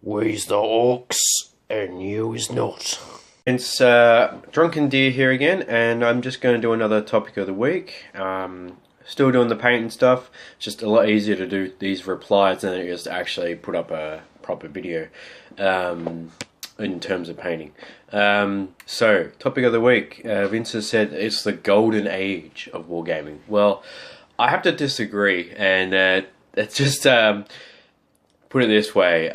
We's the orcs, and you is not. It's Drunken Deer here again, and I'm just going to do another topic of the week. Still doing the painting stuff. It's just a lot easier to do these replies than it is to actually put up a proper video in terms of painting. So, topic of the week. Vince has said it's the golden age of wargaming. Well, I have to disagree, and it's just put it this way.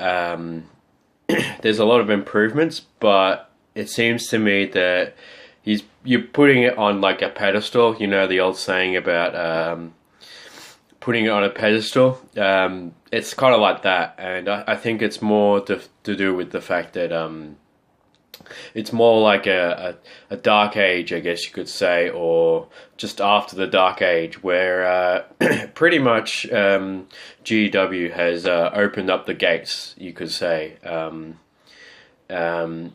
There's a lot of improvements, but it seems to me that you're putting it on like a pedestal. You know the old saying about putting it on a pedestal. It's kind of like that, and I think it's more to do with the fact that it's more like a dark age, I guess you could say, or just after the dark age, where pretty much GW has opened up the gates, you could say, and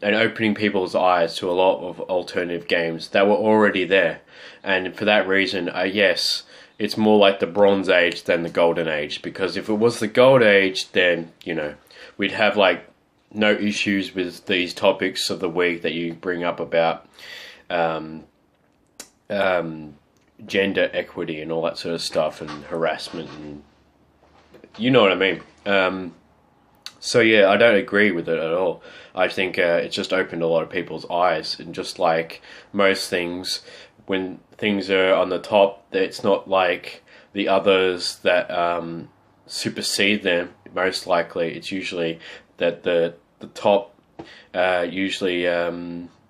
opening people's eyes to a lot of alternative games that were already there. And for that reason, yes, it's more like the Bronze Age than the Golden Age, because if it was the Gold Age, then, you know, we'd have like no issues with these topics of the week that you bring up about gender equity and all that sort of stuff, and harassment, and you know what I mean. So yeah, I don't agree with it at all. I think it's just opened a lot of people's eyes, and just like most things, when things are on the top, it's not like the others that supersede them. Most likely, it's usually that the top usually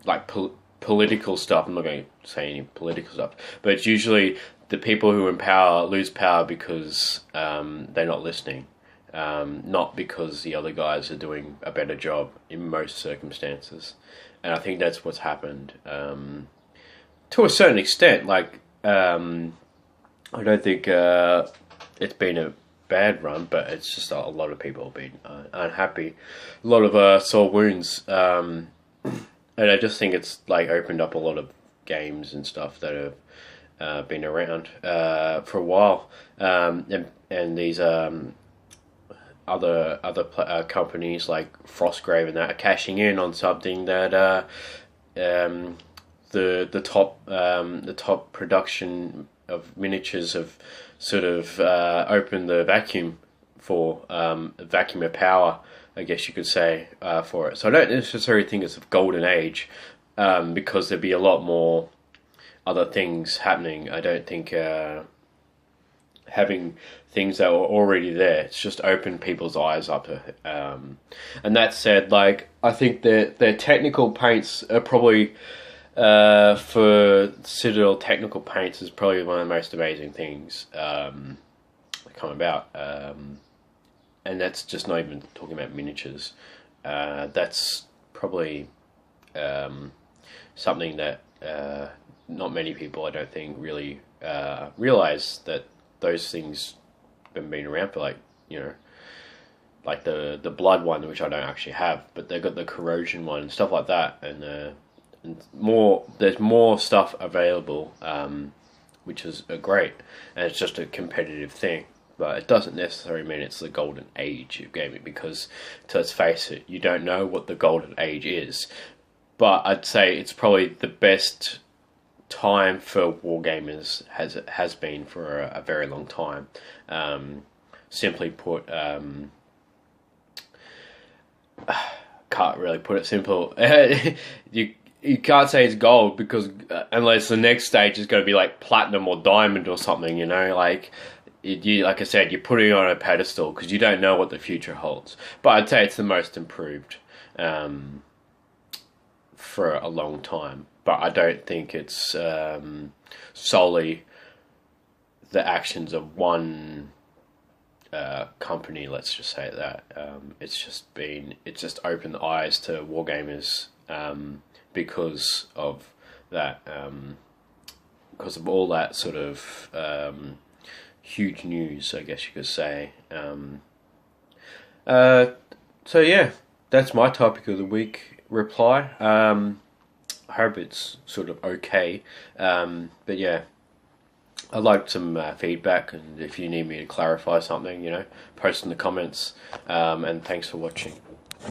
like political stuff. I'm not going to say any political stuff, but it's usually the people who are in power lose power because they're not listening. Not because the other guys are doing a better job in most circumstances. And I think that's what's happened to a certain extent. Like, I don't think it's been a bad run, but it's just a lot of people have been unhappy. A lot of sore wounds. And I just think it's like opened up a lot of games and stuff that have been around for a while. And these other companies like Frostgrave and that are cashing in on something that the top production of miniatures have sort of opened the vacuum for vacuum of power, I guess you could say, for it. So I don't necessarily think it's a golden age, because there'd be a lot more other things happening. I don't think having things that were already there, it's just opened people's eyes up to it. And that said, like, I think that their technical paints are probably for Citadel, technical paints is probably one of the most amazing things that come about. And that's just not even talking about miniatures. That's probably something that not many people, I don't think, really realize that those things have been around for, like, you know, like the blood one, which I don't actually have, but they've got the corrosion one and stuff like that, and more. There's more stuff available, which is great, and it's just a competitive thing. But it doesn't necessarily mean it's the golden age of gaming, because, let's face it, you don't know what the golden age is. But I'd say it's probably the best time for wargamers has been for a very long time. Simply put, can't really put it simple. You can't say it's gold, because unless the next stage is going to be like platinum or diamond or something, you know, like like I said, you're putting it on a pedestal because you don't know what the future holds. But I'd say it's the most improved for a long time. But I don't think it's solely the actions of one company. Let's just say that it's just opened the eyes to wargamers because of that, because of all that sort of huge news, I guess you could say. So yeah, that's my topic of the week reply. I hope it's sort of okay, but yeah, I'd like some feedback, and if you need me to clarify something, you know, post in the comments, and thanks for watching.